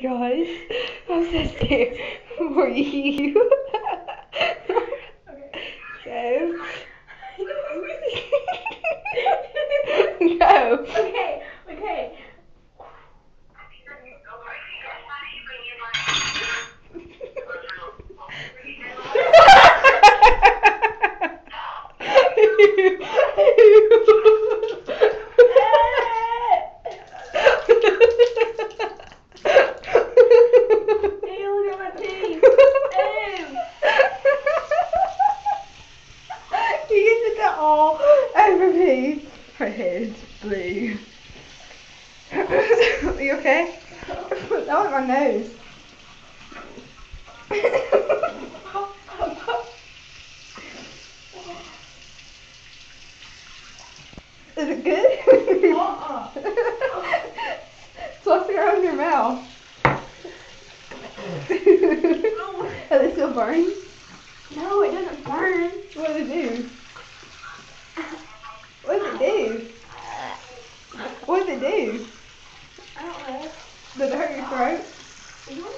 gosh. I'm so scared for you. Okay. Go. Okay, okay. Ew, look at my teeth. You did that all over me. Her head's blue. Are you okay? That was my nose. Is it good? Fluff it around your mouth. Does it still burn? No, it doesn't burn. What does it do? What does it do? What does it do? I don't know. Does it hurt your throat? Mhm.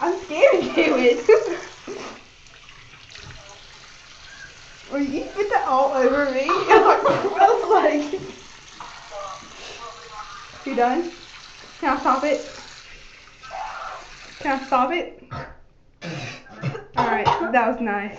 I'm scared to do it. Well, you put that all over me. I was like, you done? Can I stop it? Can I stop it? Alright, that was nice.